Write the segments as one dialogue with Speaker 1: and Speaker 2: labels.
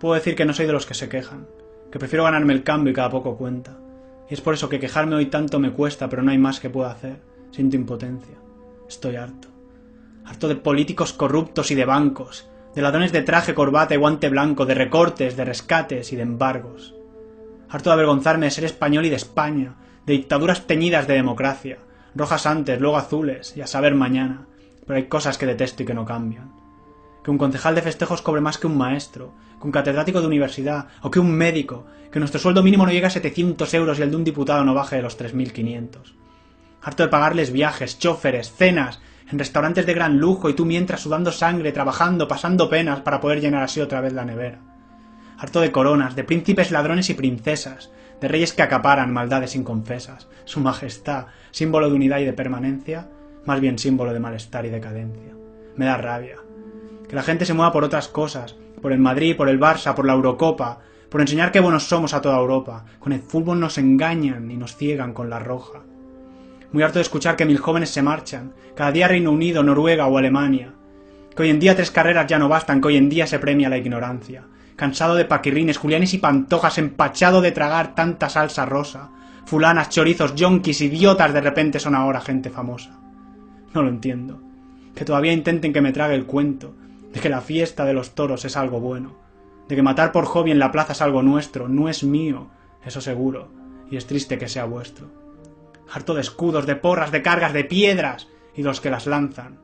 Speaker 1: Puedo decir que no soy de los que se quejan, que prefiero ganarme el cambio y cada poco cuenta. Y es por eso que quejarme hoy tanto me cuesta, pero no hay más que pueda hacer. Siento impotencia. Estoy harto. Harto de políticos corruptos y de bancos, de ladrones de traje, corbata y guante blanco, de recortes, de rescates y de embargos. Harto de avergonzarme de ser español y de España, de dictaduras teñidas de democracia, rojas antes, luego azules, y a saber mañana. Pero hay cosas que detesto y que no cambian. Que un concejal de festejos cobre más que un maestro, que un catedrático de universidad, o que un médico, que nuestro sueldo mínimo no llegue a 700 euros y el de un diputado no baje de los 3.500. Harto de pagarles viajes, choferes, cenas, en restaurantes de gran lujo y tú mientras sudando sangre, trabajando, pasando penas para poder llenar así otra vez la nevera. Harto de coronas, de príncipes ladrones y princesas, de reyes que acaparan maldades inconfesas. Su majestad, símbolo de unidad y de permanencia, más bien símbolo de malestar y decadencia. Me da rabia. Que la gente se mueva por otras cosas, por el Madrid, por el Barça, por la Eurocopa, por enseñar qué buenos somos a toda Europa. Con el fútbol nos engañan y nos ciegan con la roja. Muy harto de escuchar que 1000 jóvenes se marchan, cada día Reino Unido, Noruega o Alemania. Que hoy en día 3 carreras ya no bastan, que hoy en día se premia la ignorancia. Cansado de paquirrines, julianes y pantojas, empachado de tragar tanta salsa rosa. Fulanas, chorizos, yonkis, idiotas de repente son ahora gente famosa. No lo entiendo. Que todavía intenten que me trague el cuento de que la fiesta de los toros es algo bueno, de que matar por hobby en la plaza es algo nuestro, no es mío, eso seguro, y es triste que sea vuestro. Harto de escudos, de porras, de cargas, de piedras, y los que las lanzan.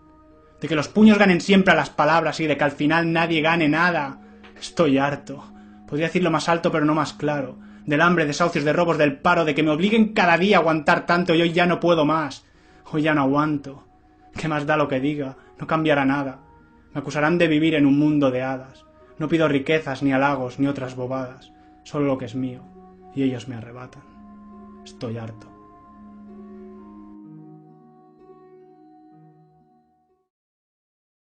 Speaker 1: De que los puños ganen siempre a las palabras y de que al final nadie gane nada. Estoy harto. Podría decirlo más alto pero no más claro. Del hambre, desahucios, de robos, del paro, de que me obliguen cada día a aguantar tanto y hoy ya no puedo más. Hoy ya no aguanto. ¿Qué más da lo que diga? No cambiará nada. Me acusarán de vivir en un mundo de hadas. No pido riquezas, ni halagos, ni otras bobadas. Solo lo que es mío. Y ellos me arrebatan. Estoy harto.